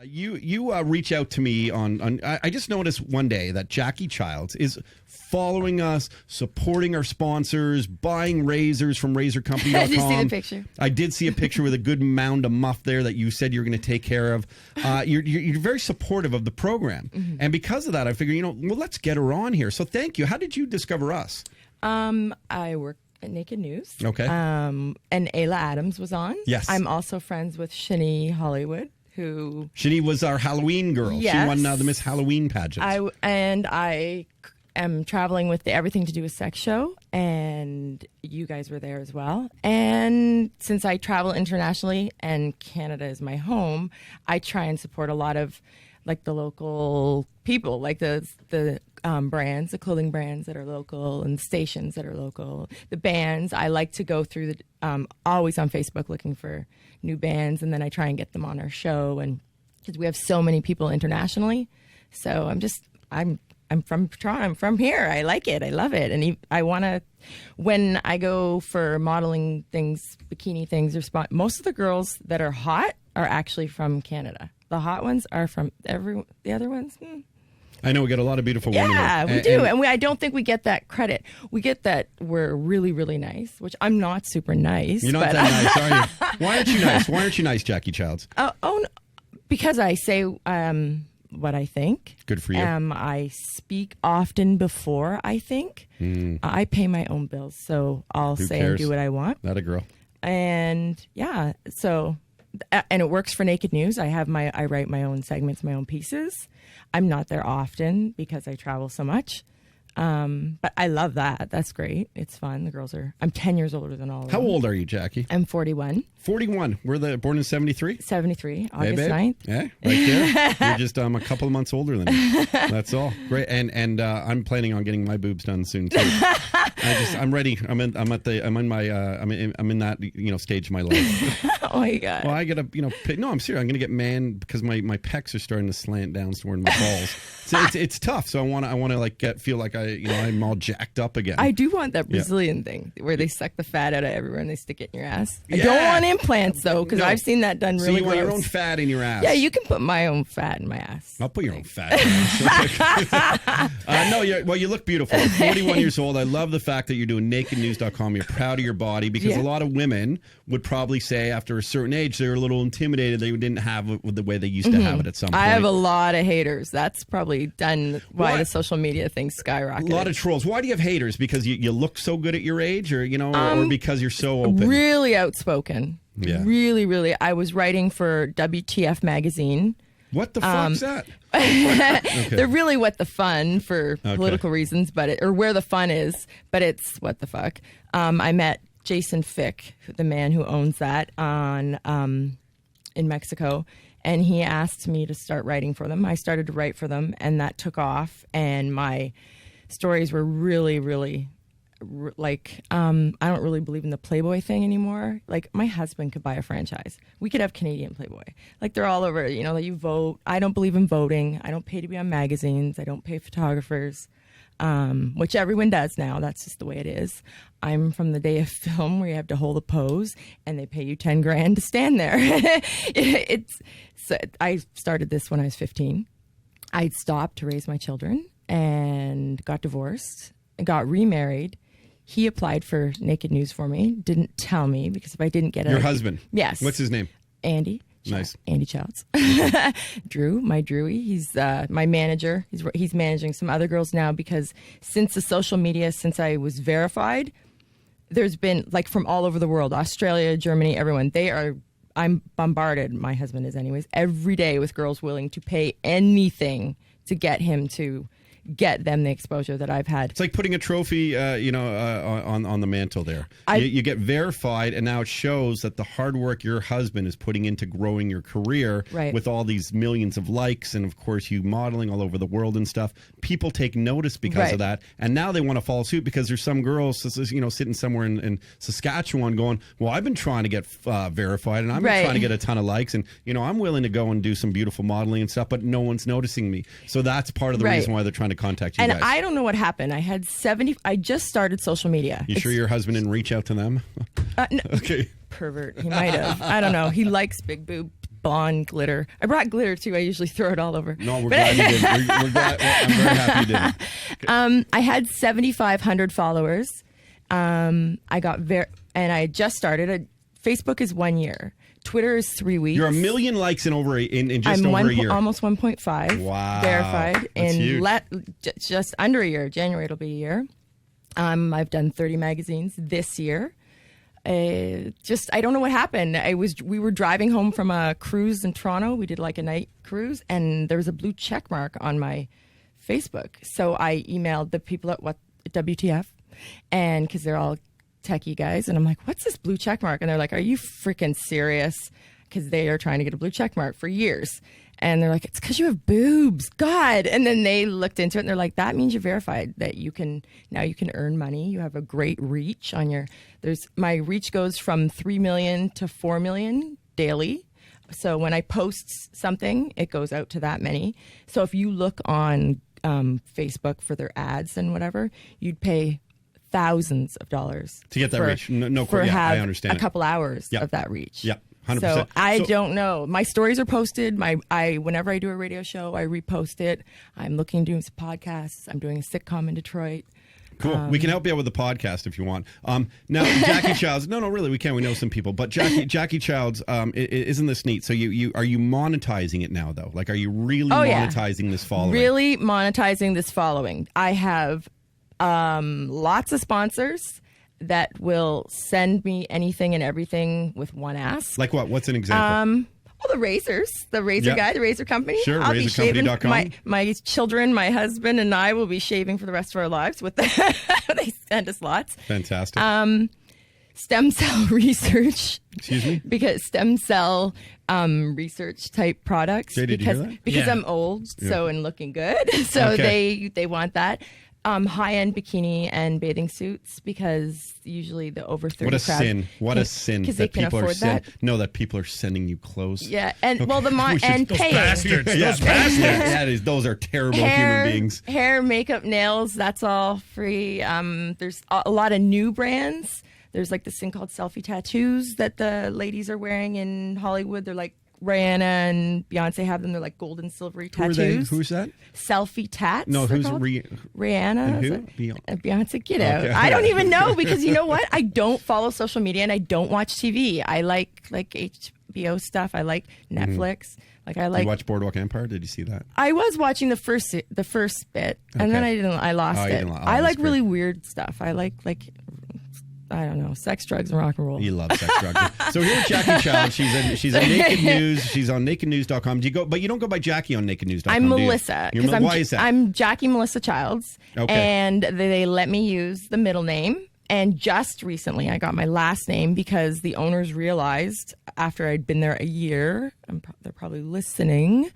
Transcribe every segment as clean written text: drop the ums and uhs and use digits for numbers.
You reach out to me on I just noticed one day that Jacqui Childs is following us, supporting our sponsors, buying razors from razorcompany.com. Did you see the picture? I did see a picture with a good mound of muff there that you said you're going to take care of. You're very supportive of the program. Mm-hmm. And because of that, I figured, let's get her on here. So thank you. How did you discover us? I work at Naked News. Okay. And Ayla Adams was on. Yes. I'm also friends with Shani Hollywood. Shani was our Halloween girl. Yes. She won the Miss Halloween pageant. I am traveling with the Everything to Do with Sex show, and you guys were there as well. And since I travel internationally and Canada is my home, I try and support a lot of like the local people, like the brands, the clothing brands that are local and stations that are local, the bands. I like to go through always on Facebook looking for new bands, and then I try and get them on our show, and because we have so many people internationally. So I'm from Toronto. I'm from here. I like it. I love it. And I want to, when I go for modeling things, bikini things, most of the girls that are hot are actually from Canada. The hot ones are from the other ones. I know we get a lot of beautiful women. Yeah, we do. And I don't think we get that credit. We get that we're really, really nice, which I'm not super nice. You're not that nice, are you? Why aren't you nice? Why aren't you nice, Jacqui Childs? Because I say what I think. Good for you. I speak often before I think. I pay my own bills, so I'll say and do what I want. Not a girl. And yeah, so... And it works for Naked News. I write my own segments, my own pieces. I'm not there often because I travel so much. But I love that. That's great. It's fun. The girls I'm 10 years older than all of them. How old are you, Jacqui? I'm 41. 41. We're born in 73? 73, August 9th. Yeah, right there. You're just a couple of months older than me. That's all. Great. And I'm planning on getting my boobs done soon too. I'm ready. I'm in that stage of my life. Oh my God. Well, I gotta no, I'm serious. I'm gonna get man because my pecs are starting to slant down toward my balls. It's tough. So I wanna feel like I'm all jacked up again. I do want that Brazilian thing where they suck the fat out of everywhere and they stick it in your ass. I don't want implants though, because I've seen that done really So you want your own fat in your ass? Yeah, you can put my own fat in my ass. I'll put your own fat in your ass. No, you look beautiful. You're 41 years old. I love the fact that you're doing nakednews.com. You're proud of your body because a lot of women would probably say after a certain age they're a little intimidated. They didn't have it the way they used to have it at some point. I have a lot of haters. That's probably done why the social media thing skyrocketed. A lot of trolls. Why do you have haters? Because you look so good at your age, or or because you're so open? Really outspoken. Yeah. Really, really. I was writing for WTF magazine. What the fuck's that? Okay. They're really what the fun for political reasons, or where the fun is, but it's what the fuck. I met Jason Fick, the man who owns that, in Mexico, and he asked me to start writing for them. I started to write for them, and that took off, and my stories were really, really... I don't really believe in the Playboy thing anymore. Like, my husband could buy a franchise. We could have Canadian Playboy. Like, they're all over, you vote. I don't believe in voting. I don't pay to be on magazines. I don't pay photographers, which everyone does now. That's just the way it is. I'm from the day of film where you have to hold a pose and they pay you $10,000 to stand there. I started this when I was 15. I stopped to raise my children and got divorced and got remarried. He applied for Naked News for me. Didn't tell me because if I didn't get it... Your husband? Yes. What's his name? Andy. Nice. Andy Childs. Drew, my Drewy. He's my manager. He's managing some other girls now because since the social media, since I was verified, there's been, from all over the world, Australia, Germany, everyone, I'm bombarded, my husband is anyways, every day with girls willing to pay anything to get him to get them the exposure that I've had. It's like putting a trophy, on the mantle there. You get verified, and now it shows that the hard work your husband is putting into growing your career with all these millions of likes, and of course you modeling all over the world and stuff. People take notice because of that, and now they want to follow suit because there's some girls, sitting somewhere in Saskatchewan going, well, I've been trying to get verified, and I've been trying to get a ton of likes, and I'm willing to go and do some beautiful modeling and stuff, but no one's noticing me. So that's part of the reason why they're trying to contact you guys. I don't know what happened. I had 70. I just started social media. You sure your husband didn't reach out to them? No, okay. Pervert. He might have. I don't know. He likes big boob blonde glitter. I brought glitter too. I usually throw it all over. No, we're glad you did. We're glad. I'm very happy you did. Okay. I had 7,500 followers. I got and I just started. Facebook is 1 year. Twitter is 3 weeks. You're 1 million likes in over a year. Almost 1.5. Wow, verified that's huge. Just under a year. January it'll be a year. I've done 30 magazines this year. I don't know what happened. We were driving home from a cruise in Toronto. We did like a night cruise, and there was a blue check mark on my Facebook. So I emailed the people at WTF, and because they're all techie guys, and I'm like, what's this blue check mark? And they're like, are you freaking serious? Because they are trying to get a blue check mark for years. And they're like, it's because you have boobs. God. And then they looked into it and they're like, that means you're verified, that you can earn money. You have a great reach on my reach goes from 3 million to 4 million daily. So when I post something, it goes out to that many. So if you look on Facebook for their ads and whatever, you'd pay thousands of dollars to get that reach. I understand. A couple hours of that reach. Yeah. 100%. So I don't know. My stories are posted. Whenever I do a radio show, I repost it. I'm looking to do some podcasts. I'm doing a sitcom in Detroit. Cool. We can help you out with the podcast if you want. Now, Jacqui Childs. No, really, we can. We know some people, but Jacqui Childs, isn't this neat? So are you monetizing it now though? Like, are you really monetizing this following? Really monetizing this following. I have lots of sponsors that will send me anything and everything with one ask. Like what? What's an example? Well, the razor guy, the razor company. Sure, I'll be shaving. razorcompany.com. My children, my husband, and I will be shaving for the rest of our lives with that. They send us lots. Fantastic. Stem cell research. Excuse me? Because stem cell research type products. Jay, did you hear that? Because I'm old, and looking good. So they want that. High-end bikini and bathing suits, because usually the over 30 What a crowd sin! What a sin because that they can people afford are that. No, that people are sending you clothes. Yeah, and Okay. well, and Those paying. bastards. Yeah, Those bastards. those are terrible human beings. Hair, makeup, nails, that's all free. There's a lot of new brands. There's like this thing called selfie tattoos that the ladies are wearing in Hollywood. They're like Rihanna and Beyonce have them. They're like gold and silvery tattoos. Who's that? Selfie tats. No, who's Rihanna? And who? Beyonce, get out. Okay. I don't even know, because you know what? I don't follow social media and I don't watch TV. I like HBO stuff. I like Netflix. Did you watch Boardwalk Empire? Did you see that? I was watching the first bit, and then I lost it. I like really weird stuff. I like I don't know, sex, drugs, and rock and roll. You love sex, drugs. So here's Jacqui Childs. She's on Naked News. She's on nakednews.com. But you don't go by Jacqui on nakednews.com. I'm Melissa. Why is that? I'm Jacqui Melissa Childs. Okay. And they let me use the middle name. And just recently, I got my last name because the owners realized, after I'd been there a year, they're probably listening,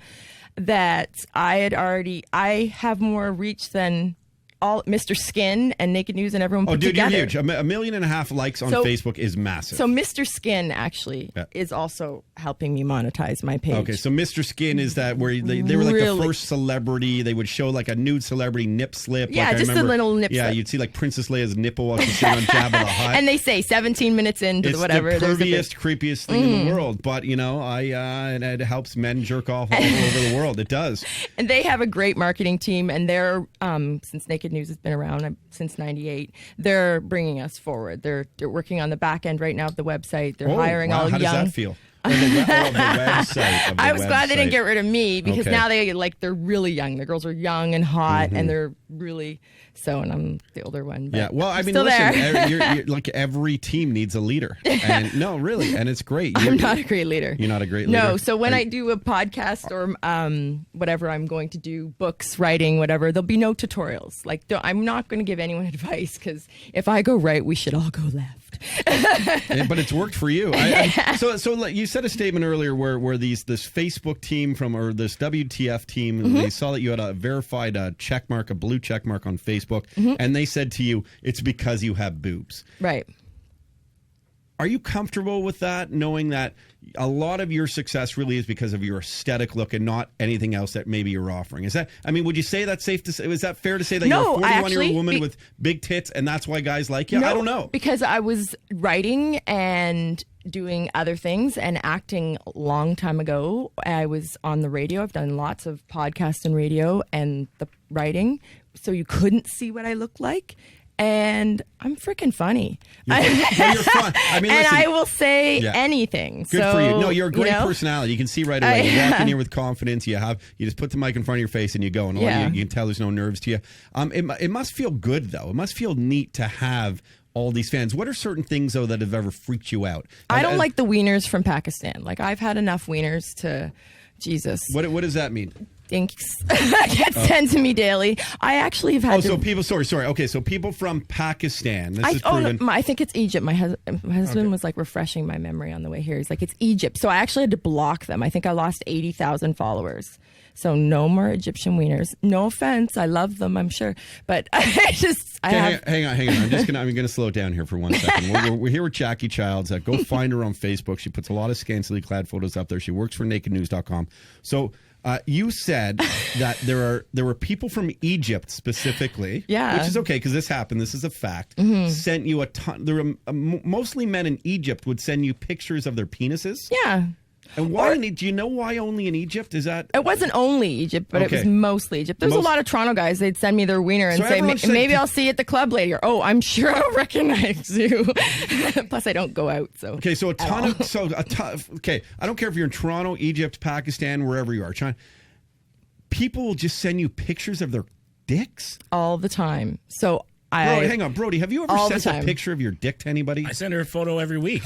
that I have more reach than all Mr. Skin and Naked News and everyone put together. You're huge. 1.5 million likes on Facebook is massive. So Mr. Skin actually is also helping me monetize my page. Okay, so Mr. Skin is that where they were like the first celebrity. They would show like a nude celebrity nip slip. Yeah, like, just a little nip slip. Yeah, you'd see like Princess Leia's nipple while she's sitting on Jabba the Hutt. And they say 17 minutes into whatever. It's the perviest, creepiest thing in the world. But, it helps men jerk off all over the world. It does. And they have a great marketing team, and they're, since Naked News has been around since 98, they're bringing us forward. They're working on the back end right now of the website. They're hiring all How young. does that feel? The website. I was glad they didn't get rid of me, because now they're really young. The girls are young and hot, and they're really and I'm the older one. But yeah, well, I mean, still listen, you're like every team needs a leader, and no, really, and it's great. I'm not a great leader. You're not a great leader. No, so when I do a podcast or whatever I'm going to do, books, writing, whatever, there'll be no tutorials. Like, I'm not going to give anyone advice, because if I go right, we should all go left. But it's worked for you. So you said a statement earlier where this Facebook team or this WTF team, they saw that you had a verified check mark, a blue check mark on Facebook, and they said to you, it's because you have boobs. Right. Are you comfortable with that, knowing that a lot of your success really is because of your aesthetic look and not anything else that maybe you're offering? Is that, I mean, would you say that's safe to say? Is that fair to say that you're a 41-year-old woman with big tits and that's why guys like you? No, I don't know. Because I was writing and doing other things and acting a long time ago. I was on the radio. I've done lots of podcasts and radio and the writing. So you couldn't see what I look like. And I'm freaking funny. You're fun. I mean, listen, I will say anything. Good for you. No, you're a great personality. You can see right away. You walk in here with confidence. You just put the mic in front of your face and you go. And you can tell there's no nerves to you. It must feel good, though. It must feel neat to have all these fans. What are certain things, though, that have ever freaked you out? I don't like the wieners from Pakistan. Like, I've had enough wieners to... Jesus. What does that mean? Dinks get sent to me daily. I actually have had so people, sorry. Okay, so people from Pakistan. This is proven. I think it's Egypt. My husband was like refreshing my memory on the way here. He's like, it's Egypt. So I actually had to block them. I think I lost 80,000 followers. So no more Egyptian wieners. No offense. I love them, I'm sure. But hang on. I'm gonna slow it down here for 1 second. We're here with Jacqui Childs. Go find her on Facebook. She puts a lot of scantily clad photos up there. She works for nakednews.com. So you said that there were people from Egypt specifically, which is okay because this happened. This is a fact. Sent you a ton. There were mostly men in Egypt would send you pictures of their penises. Yeah. And why? Do you know why only in Egypt? Is that it? Wasn't only Egypt, but it was mostly Egypt. There's a lot of Toronto guys. They'd send me their wiener and say, "Maybe I'll see you at the club later." Oh, I'm sure I'll recognize you. Plus, I don't go out. So okay, so okay. I don't care if you're in Toronto, Egypt, Pakistan, wherever you are. China. People will just send you pictures of their dicks all the time. So. Hang on, Brody. Have you ever sent a picture of your dick to anybody? I send her a photo every week.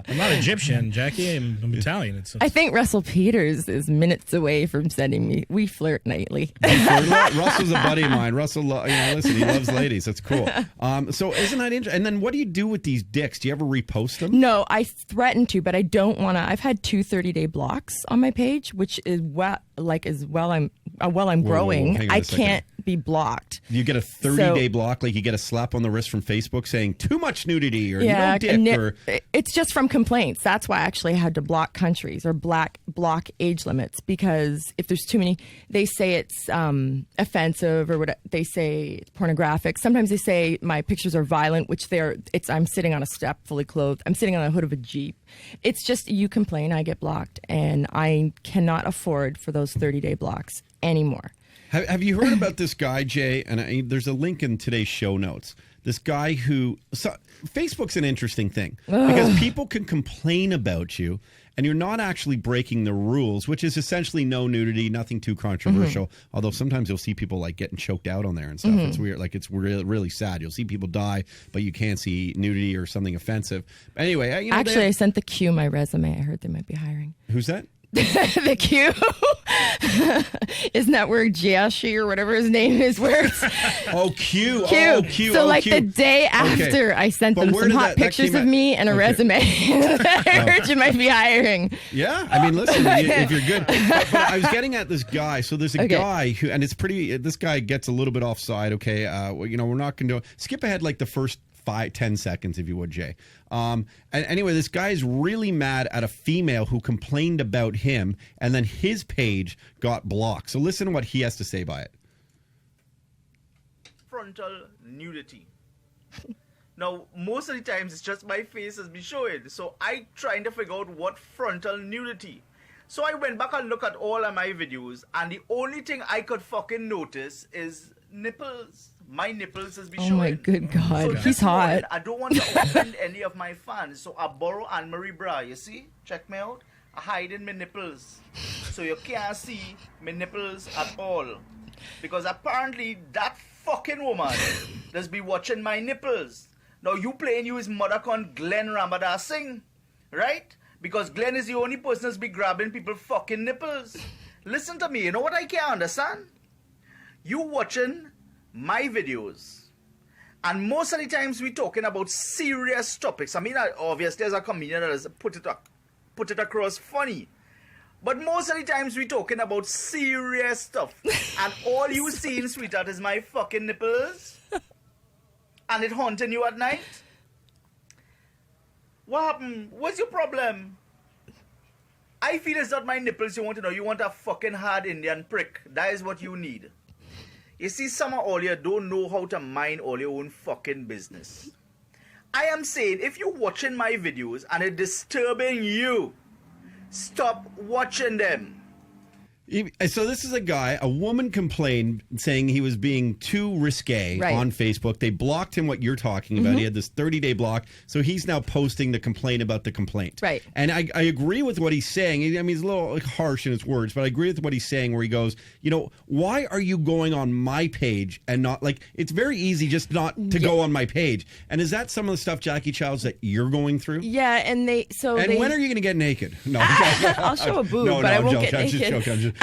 I'm not Egyptian, Jacqui. I'm Italian. I think Russell Peters is minutes away from sending me. We flirt nightly. Russell's a buddy of mine. Russell, listen, he loves ladies. That's cool. So isn't that interesting? And then what do you do with these dicks? Do you ever repost them? No, I threaten to, but I don't want to. I've had 2 30-day blocks on my page, while I'm growing. I can't be blocked. You get a 30-day block, like you get a slap on the wrist from Facebook saying too much nudity or no dick. It's just from complaints. That's why I actually had to block countries or block age limits, because if there's too many, they say it's offensive or what they say it's pornographic. Sometimes they say my pictures are violent, which I'm sitting on a step fully clothed. I'm sitting on the hood of a Jeep. It's just you complain, I get blocked, and I cannot afford for those 30-day blocks anymore. Have you heard about this guy, Jay? And there's a link in today's show notes. This guy Facebook's an interesting thing because people can complain about you and you're not actually breaking the rules, which is essentially no nudity, nothing too controversial. Although sometimes you'll see people like getting choked out on there and stuff. It's weird. Like it's really, really sad. You'll see people die, but you can't see nudity or something offensive. But anyway, I sent the Q my resume. I heard they might be hiring. Who's that? The Q. Isn't that where Jacqui or whatever his name is works? Oh, Q. Q. Oh, Q. So Q. the day after, I sent them some hot pictures of me and a resume. I heard you might be hiring. Yeah. I mean, listen, if you're good. But I was getting at this guy. So there's a guy who, and it's pretty, this guy gets a little bit offside. Okay. We're not going to skip ahead like the first 5-10 seconds, if you would, Jay. And anyway, this guy is really mad at a female who complained about him, and then his page got blocked. So listen to what he has to say by it. Frontal nudity. Now, most of the times, it's just my face has been showing. So I trying to figure out what frontal nudity. So I went back and looked at all of my videos, and the only thing I could fucking notice is nipples. My nipples has been showing. Oh my good God, so he's hot. I don't want to offend any of my fans, so I borrow Anne-Marie bra. You see? Check me out. I hide in my nipples, so you can't see my nipples at all. Because apparently that fucking woman does be watching my nipples. Now you playing you his mother con Glenn Ramadas Singh, right? Because Glenn is the only person that's be grabbing people fucking nipples. Listen to me. You know what I can't understand? You watching my videos, and most of the times we talking about serious topics. I mean, obviously as a comedian that has put it across funny, but most of the times we talking about serious stuff, and all you seeing, sweetheart, is my fucking nipples. and it haunting you at night? What happened? What's your problem? I feel it's not my nipples you want to know. You want a fucking hard Indian prick. That is what you need. You see, some of all you don't know how to mind all your own fucking business. I am saying, if you're watching my videos and it's disturbing you, stop watching them. So this is a woman complained saying he was being too risque on Facebook. They blocked him, what you're talking about. He had this 30-day block. So he's now posting the complaint about the complaint. Right. And I agree with what he's saying. I mean, he's a little harsh in his words, but I agree with what he's saying where he goes, why are you going on my page and not, it's very easy just not to go on my page. And is that some of the stuff, Jacqui Childs, that you're going through? Yeah, and when are you going to get naked? No. I'll show a boob, but I won't get naked. I'm just joking.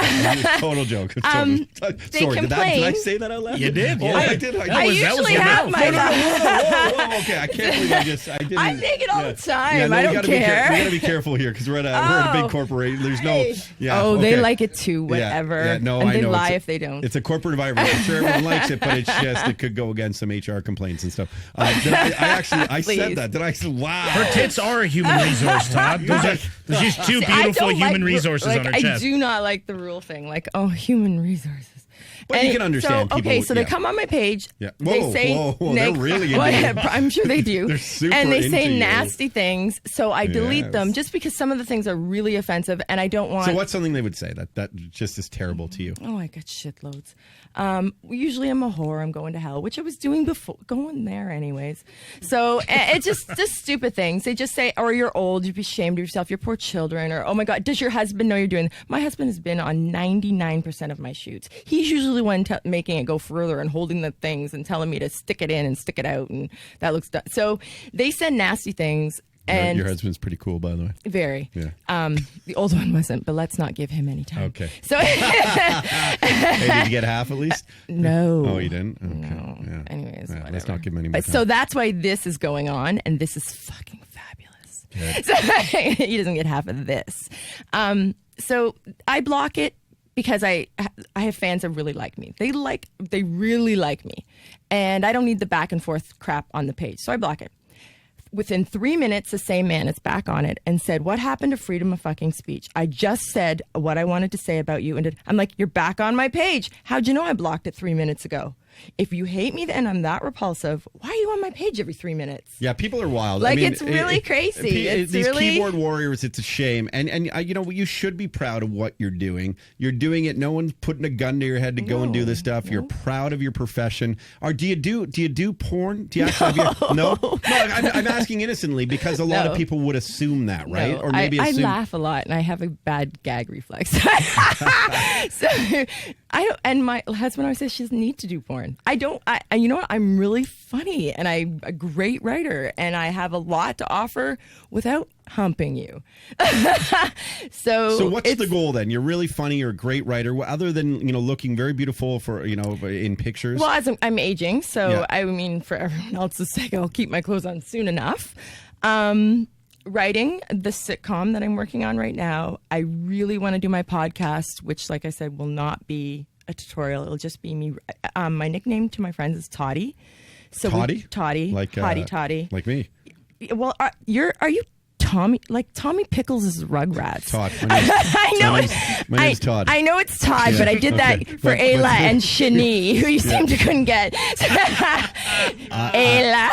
Total joke. Sorry, did I say that out loud? You did. Yeah. I did. I usually have my. Whoa, okay. I can't believe I didn't. I'm naked all the time. Yeah, no, I don't care. We got to be careful here because we're at a big corporation. There's no. Yeah. Oh, they like it too. Whatever. Yeah, no, and I know. they lie if they don't. It's a corporate environment. I'm sure everyone likes it, but it's just it could go against some HR complaints and stuff. I said that. Did I say wow? Her tits are a human resource, Todd. There's just two beautiful human resources on her chest. I do not like the rule thing. Human resources. But you can understand. So they come on my page. Yeah. They say they're really into you. I'm sure they do. They're super and they into say you. nasty things. So I delete them just because some of the things are really offensive, and I don't want. So what's something they would say that just is terrible to you? Oh, I got shitloads. Usually I'm a whore. I'm going to hell, which I was doing before, going there anyways. So it's just stupid things. They just say, "Oh, you're old. You'd be ashamed of yourself. Your poor children." Or, "Oh my God, does your husband know you're doing?" My husband has been on 99% of my shoots. He's usually the one making it go further and holding the things and telling me to stick it in and stick it out, and that looks dumb. So they send nasty things. And your husband's pretty cool, by the way. Very. Yeah. The old one wasn't, but let's not give him any time. Okay. So hey, did you get half at least? No. Oh, you didn't? Okay. No. Yeah. Anyways, let's not give him any more time. So that's why this is going on, and this is fucking fabulous. Good. So he doesn't get half of this. So I block it because I have fans that really like me. They really like me, and I don't need the back and forth crap on the page. So I block it. Within 3 minutes, the same man is back on it and said, "What happened to freedom of fucking speech? I just said what I wanted to say about you." And I'm like, "You're back on my page. How'd you know I blocked it 3 minutes ago? If you hate me and I'm that repulsive, why are you on my page every 3 minutes?" Yeah, people are wild. It's really crazy. These keyboard warriors, it's a shame. And you should be proud of what you're doing. You're doing it. No one's putting a gun to your head to go and do this stuff. You're proud of your profession. Or do you do porn? Do you actually no? I'm asking innocently because a lot of people would assume that, right? No, or maybe I laugh a lot and I have a bad gag reflex. So and my husband always says she doesn't need to do porn. I don't. You know what? I'm really funny, and I'm a great writer, and I have a lot to offer without humping you. So what's the goal then? You're really funny. You're a great writer. Other than looking very beautiful for in pictures. Well, as I'm aging, so I mean, for everyone else's sake, I'll keep my clothes on soon enough. Writing the sitcom that I'm working on right now. I really want to do my podcast, which, like I said, will not be a tutorial. It'll just be me. My nickname to my friends is Toddy. So Toddy? Toddy. Like Toddy. Like me. Well, are you Tommy? Like Tommy Pickles is Rugrats. Todd. My name's Todd. I know it's Todd, but I did that for Ayla and Shani, who you seem to couldn't get. Ayla.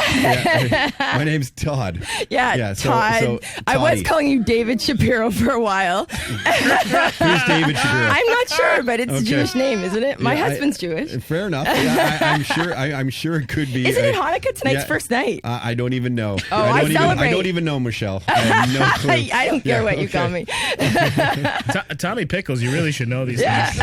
My name's Todd. Yeah, Todd. So I was calling you David Shapiro for a while. Who's David Shapiro? I'm not sure, but it's a Jewish name, isn't it? My husband's Jewish. Fair enough. I'm sure it could be. Isn't it Hanukkah? Tonight's first night. I don't even know. Oh, I celebrate. I don't even know, Michelle. I have no clue. I don't care what you call me. Tommy Pickles, you really should know these things.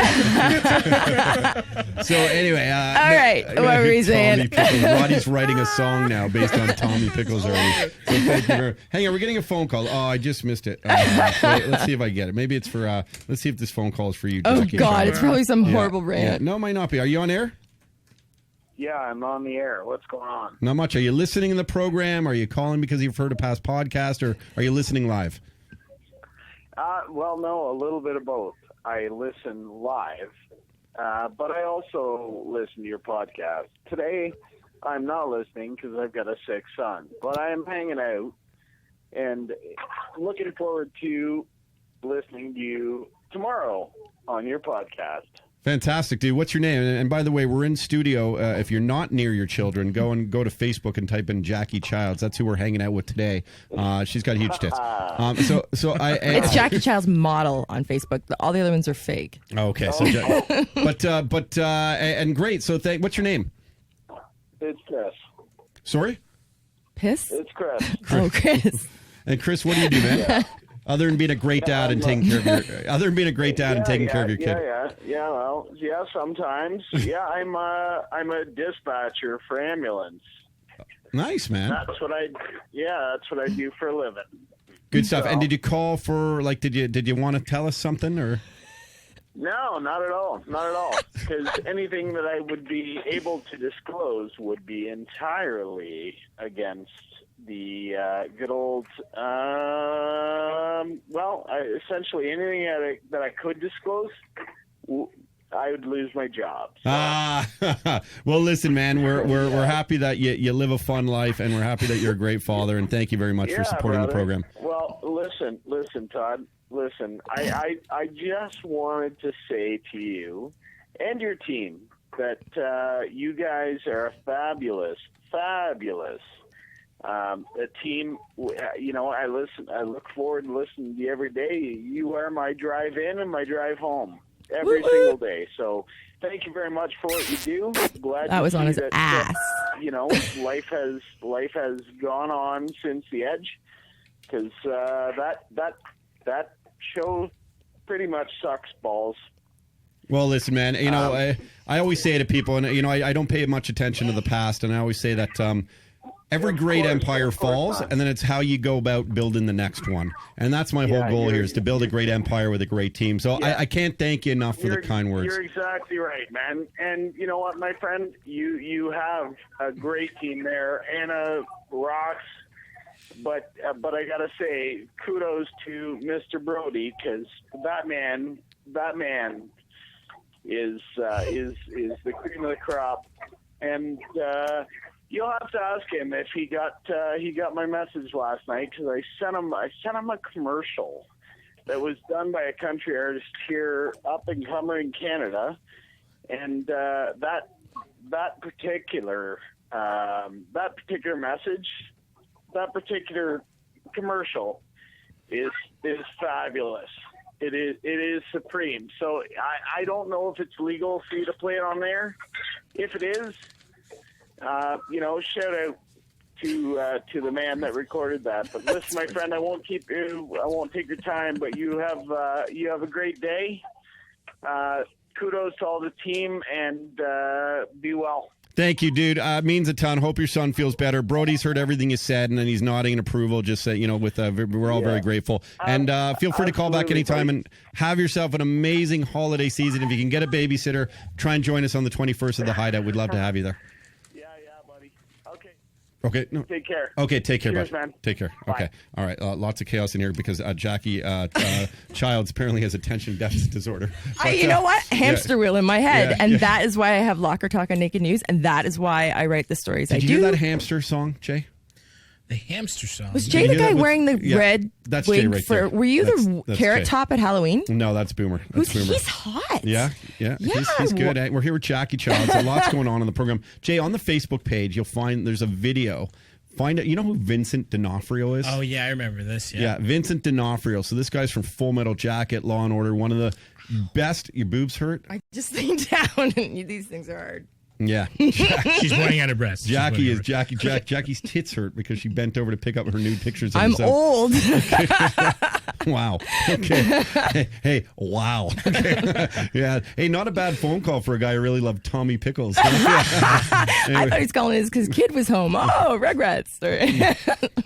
So anyway, all right. What were we saying? Roddy's writing a song now based on Tommy Pickles already. So thank you. Hang on, we're getting a phone call. Oh, I just missed it. Let's see if I get it. Maybe it's for. Let's see if this phone call is for you, Jacqui. Oh God, it's probably some horrible rant. Yeah. No, it might not be. Are you on air? Yeah, I'm on the air. What's going on? Not much. Are you listening in the program? Are you calling because you've heard a past podcast, or are you listening live? Well, no, a little bit of both. I listen live, but I also listen to your podcast. Today, I'm not listening because I've got a sick son. But I am hanging out and looking forward to listening to you tomorrow on your podcast. Fantastic, dude. What's your name? And by the way, we're in studio. If you're not near your children, go to Facebook and type in Jacqui Childs. That's who we're hanging out with today. She's got huge tits. It's Jacqui Child's model on Facebook. All the other ones are fake. Okay, so and great. So what's your name? It's Chris. Sorry? Piss? It's Chris. Oh, Chris. And Chris, what do you do, man? Yeah. Other than being a great dad and taking care of your care of your kid. Yeah, sometimes. Yeah, I'm a dispatcher for ambulance. Nice, man. That's what I do for a living. Good stuff. So, and did you call for did you want to tell us something or? No, not at all. Not at all. Because anything that I would be able to disclose would be entirely against the good old, essentially anything that I could disclose, I would lose my job. So. Well, listen, man, we're happy that you live a fun life, and we're happy that you're a great father, and thank you very much for supporting the program. Well, listen, Todd. Listen, I just wanted to say to you and your team that you guys are a fabulous a team. I look forward to listening to you every day. You are my drive in and my drive home every single day. So thank you very much for what you do. Glad that was on his ass. Life has gone on since the Edge, because that show pretty much sucks balls. Well, listen, man. I always say to people, and I don't pay much attention to the past, and I always say that every great empire falls, and then it's how you go about building the next one. And that's my whole goal here, is to build a great empire with a great team. So I can't thank you enough for the kind words. You're exactly right, man. And you know what, my friend? You have a great team there. Anna rocks. But I gotta say, kudos to Mr. Brody, because that man is the cream of the crop. And you'll have to ask him if he got my message last night, because I sent him a commercial that was done by a country artist here up and coming in Canada, and that particular message, that particular commercial is fabulous. It is supreme. So I don't know if it's legal for you to play it on there. If it is, shout out to the man that recorded that. But listen, my friend, I won't take your time, but you have a great day. Kudos to all the team, and be well. Thank you, dude. Means a ton. Hope your son feels better. Brody's heard everything you said, and then he's nodding in approval. Just say, we're all very grateful. And feel free to call back anytime, and have yourself an amazing holiday season. If you can get a babysitter, try and join us on the 21st of the Hideout. We'd love to have you there. Yeah, buddy. Okay. No. Take care. Okay, take care, Cheers, bud. man. Take care. Bye. Okay. All right. Lots of chaos in here because Jacqui Childs apparently has attention deficit disorder. But, you know what? Hamster wheel in my head. That is why I have Locker Talk on Naked News, and that is why I write the stories I do. Did you hear that hamster song, Jay? The hamster song. Was Jay the guy wearing the red that's wig Jay right there. Were you the Carrot Top at Halloween? No, that's Boomer. He's hot. Yeah. He's good. We're here with Jacqui Childs. A lot's going on in the program. Jay, on the Facebook page, you'll find there's a video. Find out. You know who Vincent D'Onofrio is? Oh, yeah, I remember this. Yeah, Vincent D'Onofrio. So this guy's from Full Metal Jacket, Law and Order, one of the best. Your boobs hurt? I just leaned down, and these things are hard. Yeah. She's pointing at her breasts. Jackie's tits hurt because she bent over to pick up her nude pictures of herself. I'm old. Wow. Okay. Hey, wow. Okay. Yeah. Hey, not a bad phone call for a guy who really loved Tommy Pickles. Anyway. I thought he was calling his because kid was home. Oh, Rugrats.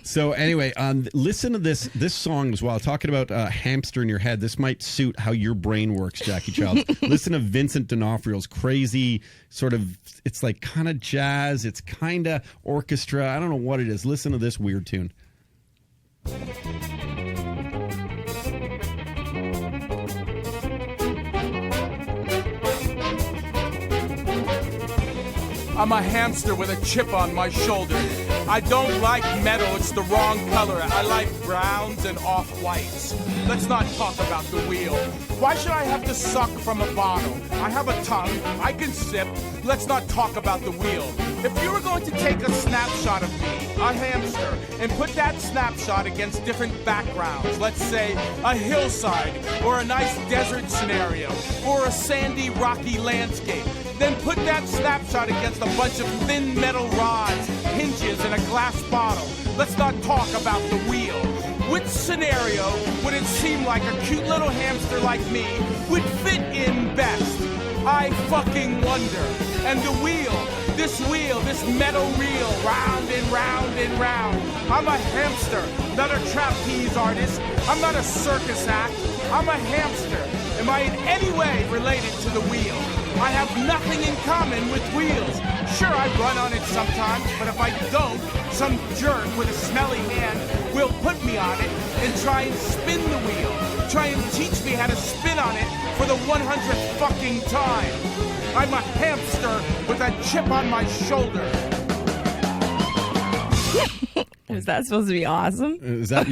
So anyway, listen to this song as well. Talking about hamster in your head. This might suit how your brain works, Jacqui Childs. Listen to Vincent D'Onofrio's crazy sort of, it's like kind of jazz. It's kind of orchestra. I don't know what it is. Listen to this weird tune. I'm a hamster with a chip on my shoulder. I don't like metal, it's the wrong color. I like browns and off-whites. Let's not talk about the wheel. Why should I have to suck from a bottle? I have a tongue, I can sip. Let's not talk about the wheel. If you were going to take a snapshot of me, a hamster, and put that snapshot against different backgrounds, let's say a hillside, or a nice desert scenario, or a sandy, rocky landscape, then put that snapshot against a bunch of thin metal rods, hinges, and a glass bottle. Let's not talk about the wheel. Which scenario would it seem like a cute little hamster like me would fit in best? I fucking wonder. And the wheel, this metal reel, round and round and round. I'm a hamster, not a trapeze artist. I'm not a circus act. I'm a hamster. Am I in any way related to the wheel? I have nothing in common with wheels. Sure, I run on it sometimes, but if I don't, some jerk with a smelly hand will put me on it and try and spin the wheel. Try and teach me how to spin on it for the 100th fucking time. I'm a hamster with a chip on my shoulder. Was that supposed to be awesome? Is that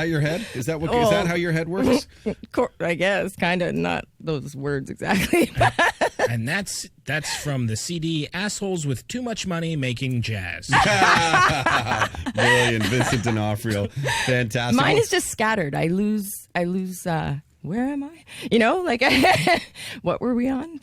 your head? Is that how your head works? I guess, kind of, not those words exactly. And that's from the CD Assholes with Too Much Money Making Jazz. Brilliant, Vincent D'Onofrio. Fantastic. Mine is just scattered. I lose where am I? What were we on?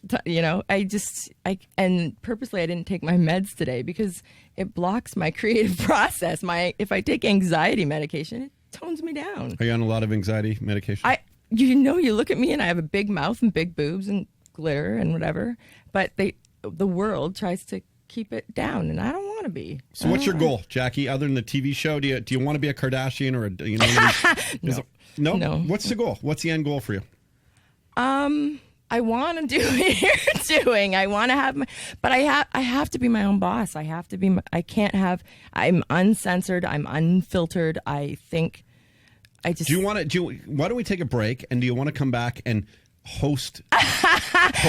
And purposely I didn't take my meds today because it blocks my creative process. If I take anxiety medication, it tones me down. Are you on a lot of anxiety medication? You look at me and I have a big mouth and big boobs and glitter and whatever, but the world tries to keep it down, and I don't want to be. So what's your goal, Jacqui, other than the TV show? Do you want to be a Kardashian or No? What's the goal? What's the end goal for you? I want to do what you're doing. I want to have but I have to be my own boss. I have to be. I'm uncensored. I'm unfiltered. I think. Why don't we take a break? And do you want to come back and host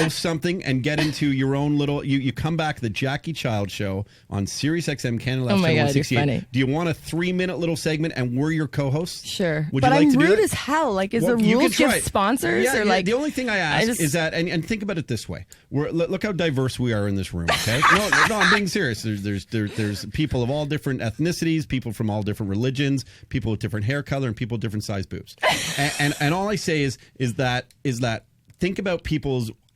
something and get into your own little you come back the Jacqui Child Show on SiriusXM Canada Laughs Ch.168. Funny. Do you want a 3-minute little segment and we're your co-hosts? Sure. Would but you like I'm to do rude that? as hell. Is there rules give sponsors? The only thing I ask is that, and think about it this way. Look how diverse we are in this room, okay? No, I'm being serious. There's people of all different ethnicities, people from all different religions, people with different hair color, and people with different size boobs. and all I say is that think about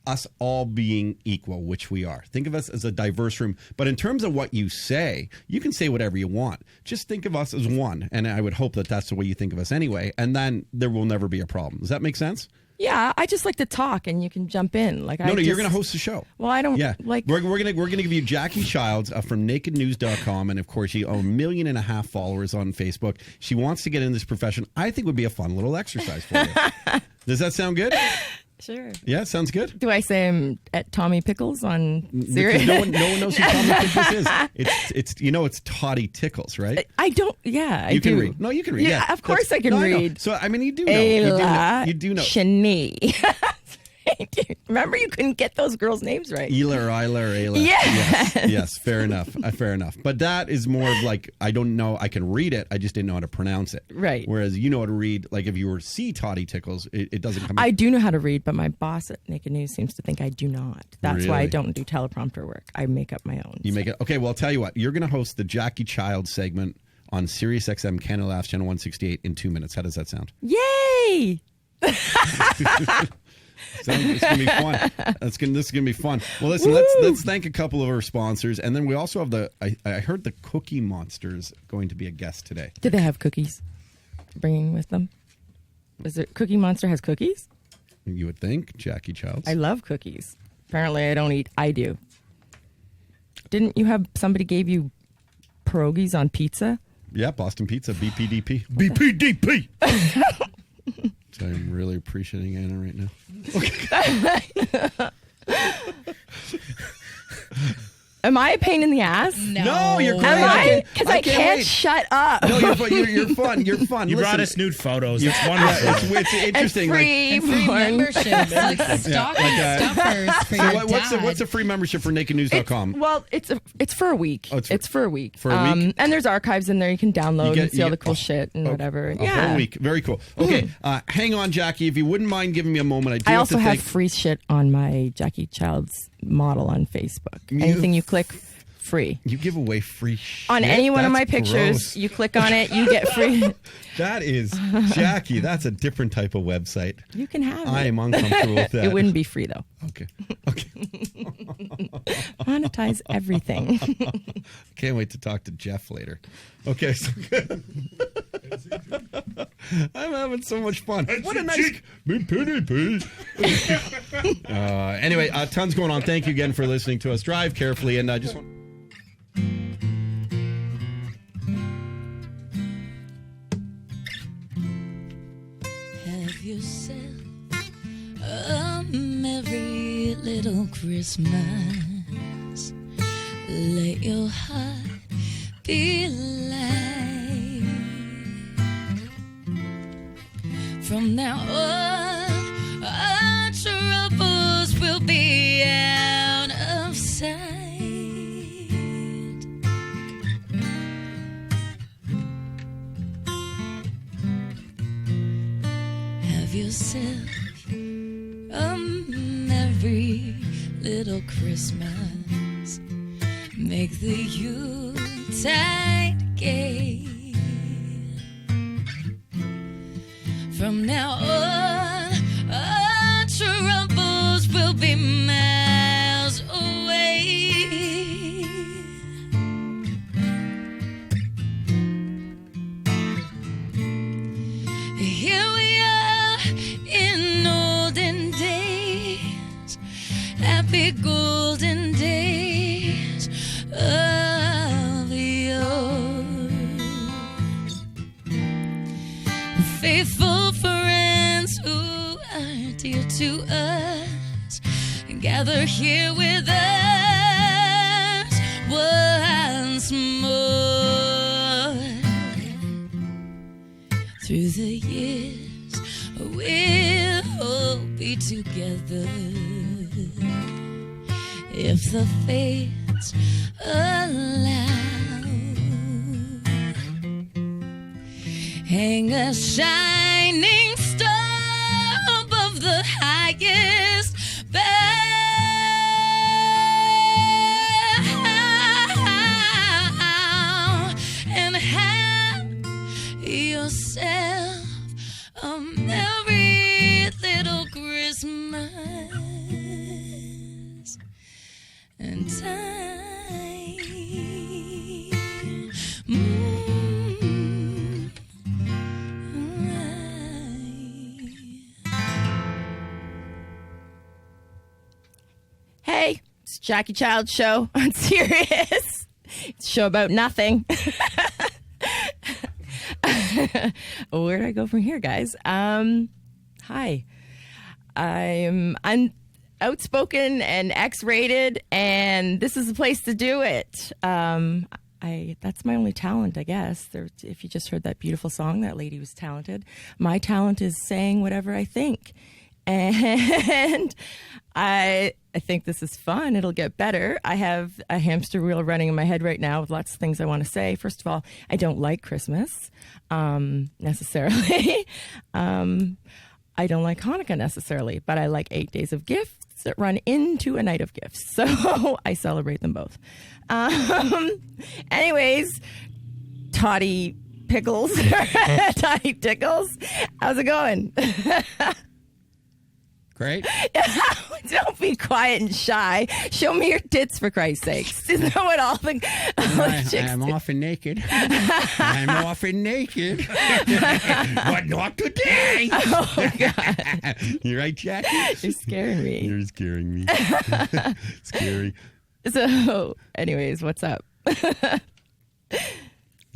us all being equal, which we are. Think of us as a diverse room. But in terms of what you say, you can say whatever you want. Just think of us as one. And I would hope that that's the way you think of us anyway. And then there will never be a problem. Does that make sense? Yeah, I just like to talk, and you can jump in. You're going to host the show. Well, I don't. Yeah, we're going to give you Jacqui Childs from NakedNews.com, and of course, she owns 1.5 million followers on Facebook. She wants to get in this profession. I think would be a fun little exercise for you. Does that sound good? Sure. Yeah, sounds good. Do I say I'm at Tommy Pickles on Sirius? No one knows who Tommy Pickles is. It's Toddy Tickles, right? I don't. Yeah, you can read. No, you can read. Yeah, of course I can read. So you do know. You do know. Shani. Remember, you couldn't get those girls' names right. Ela or Isla or Ayla. Yes. Fair enough. Fair enough. But that is more of I don't know. I can read it. I just didn't know how to pronounce it. Right. Whereas you know how to read. If you were to see Toddy Tickles, it doesn't come. I do know how to read, but my boss at Naked News seems to think I do not. That's why I don't do teleprompter work. I make up my own. Make it. Okay. Well, I'll tell you what. You're going to host the Jacqui Child segment on SiriusXM Canada Laughs Ch.168 in 2 minutes. How does that sound? Yay! So it's going to be fun. This is going to be fun. Well, listen, let's thank a couple of our sponsors. And then we also have I heard the Cookie Monster's going to be a guest today. Do they have cookies bringing with them? Is it Cookie Monster has cookies? You would think, Jacqui Childs. I love cookies. Apparently I don't eat. I do. Didn't you have somebody gave you pierogies on pizza? Yeah, Boston Pizza, BPDP. BPDP! So I'm really appreciating Anna right now. Am I a pain in the ass? No, you're great. Am I? Because I can't wait. shut up. No, you're fun. You're fun. You brought us nude photos. It's wonderful. It's interesting. And Free porn. memberships, like stocking stuffers for your dad. What's a free membership for nakednews.com? It's for a week. Oh, it's for a week. For a week? And there's archives in there you can download and see all the cool shit and whatever. A whole week. Very cool. Okay, hang on, Jacqui. If you wouldn't mind giving me a moment, I also have free shit on my Jacqui Child's model on Facebook. Anything you click, free. You give away free shit on any one of my That's pictures. gross. You click on it, you get free. That is, Jacqui, that's a different type of website. You can have it. I am uncomfortable with that. It wouldn't be free though. Okay. Monetize everything. Can't wait to talk to Jeff later. Okay. So I'm having so much fun. What a nice. Anyway, tons going on. Thank you again for listening to us. Drive carefully, and I just want. Have yourself a merry little Christmas. Let your heart be light. From now on, our troubles will be out of sight. Have yourself a merry little Christmas. Make the Yuletide gay. From now on, our troubles will be miles away. Here we are in olden days, happy golden days of yore. Faithful friends who are dear to us gather here with us once more. Through the years we'll all be together if the fates allow. Hang a shining star above the highest bough and have yourself a merry little Christmas and time. Hey, it's Jacqui Child Show on Sirius. It's a show about nothing. Where do I go from here, guys? Hi. I'm outspoken and X-rated, and this is the place to do it. That's my only talent, I guess. If you just heard that beautiful song, that lady was talented. My talent is saying whatever I think. And I think this is fun. It'll get better. I have a hamster wheel running in my head right now with lots of things I want to say. First of all, I don't like Christmas necessarily. I don't like Hanukkah necessarily, but I like 8 days of gifts that run into a night of gifts. So I celebrate them both. Anyways, Toddy Pickles, Toddy Tickles, how's it going? Great. Don't be quiet and shy. Show me your tits, for Christ's sakes. Isn't that what all the chicks I'm do? often naked. I'm often naked. But not today. Oh, God. You're right, Jacqui? You're scaring me. You're scaring me. Scary. So, anyways, what's up?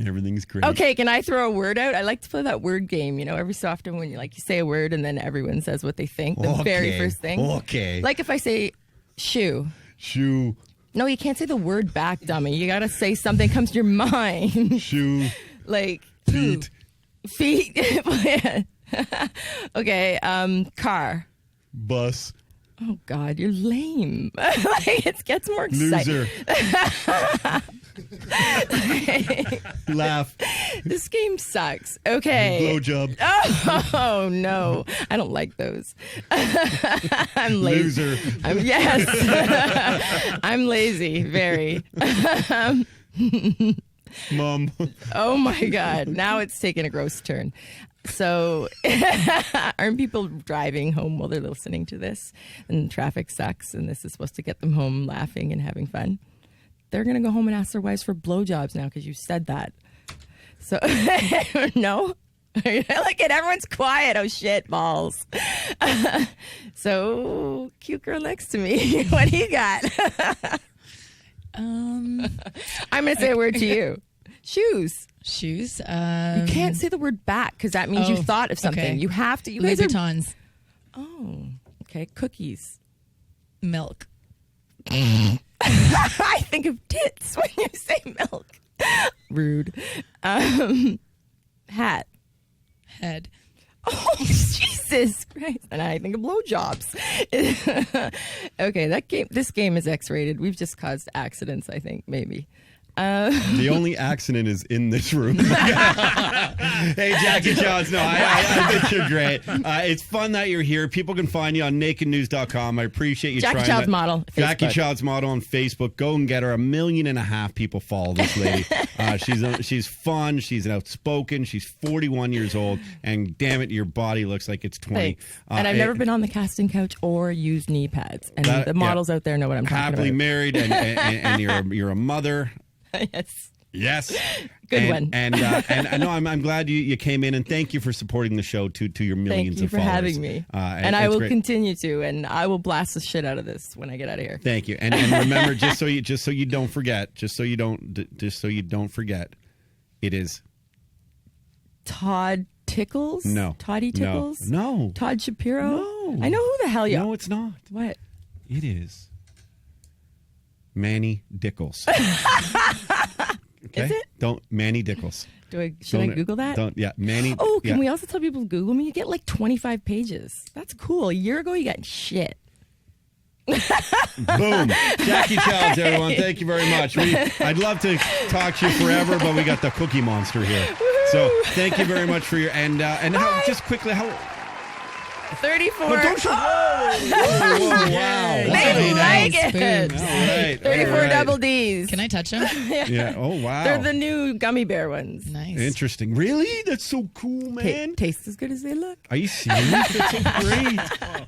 Everything's great. Okay, can I throw a word out? I like to play that word game, every so often when you say a word and then everyone says what they think. The very first thing. Okay. Like if I say shoe. Shoe. No, you can't say the word back, dummy. You got to say something that comes to your mind. Shoe. Like Feet. Feet. Okay. Car. Bus. Oh God, you're lame. Like, it gets more exciting. Loser. Laugh. This game sucks. Okay. Blowjob. Oh no, I don't like those. I'm lazy. Loser. Yes. I'm lazy. Very. Mom. Oh my God. Now it's taking a gross turn. So aren't people driving home while they're listening to this and traffic sucks and this is supposed to get them home laughing and having fun? They're going to go home and ask their wives for blowjobs now because you said that. So, no? Look at everyone's quiet. Oh, shit, balls. So, cute girl next to me. What do you got? I'm going to say a word to you. Shoes. Shoes. You can't say the word back because that means you thought of something. Okay. You have to. You Louis guys are... Vuittons. Oh, okay. Cookies. Milk. I think of tits when you say milk. Rude. Hat. Head. Oh, Jesus Christ. And I think of blowjobs. Okay, this game is X-rated. We've just caused accidents, I think, maybe. The only accident is in this room. Hey, Jacqui Childs. No, I think you're great. It's fun that you're here. People can find you on nakednews.com. I appreciate you Jacqui trying Childs that. Model. Jacqui Childs Model on Facebook. Go and get her. 1.5 million people follow this lady. She's fun. She's outspoken. She's 41 years old. And damn it, your body looks like it's 20. Thanks. And I've never been on the casting couch or used knee pads. And the models out there know what I'm talking about. Happily married and you're a mother. Yes. Yes. Good one. And no, I'm glad you came in, and thank you for supporting the show to your millions of followers. Thank you for having me. And I will continue to, and I will blast the shit out of this when I get out of here. Thank you. And remember, just so you don't forget, it is Todd Tickles? No. Toddy Tickles? No. Todd Shapiro? No. I know who the hell you are. No, it's not. What? It is Manny Dickles. Okay? Is it? Manny Dickles. Should I Google that? Manny. Oh, can we also tell people to Google me? You get like 25 pages. That's cool. A year ago, you got shit. Boom. Jacqui Childs, everyone. Thank you very much. I'd love to talk to you forever, but we got the Cookie Monster here. So thank you very much for your just quickly how. 34. Oh, don't you? Whoa, wow. They like it. All right. 34 double Ds. Can I touch them? Yeah. Oh, wow. They're the new gummy bear ones. Nice. Interesting. Really? That's so cool, man. Taste as good as they look. Are you serious? That's so great.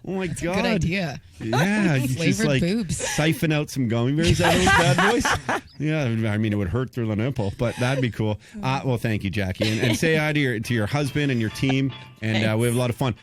Oh, my God. Good idea. Yeah. You just like boobs. siphon out some gummy bears out of those bad boys. Yeah. I mean, it would hurt through the nipple, but that'd be cool. Well, thank you, Jacqui. And say hi to your husband and your team. And we have a lot of fun.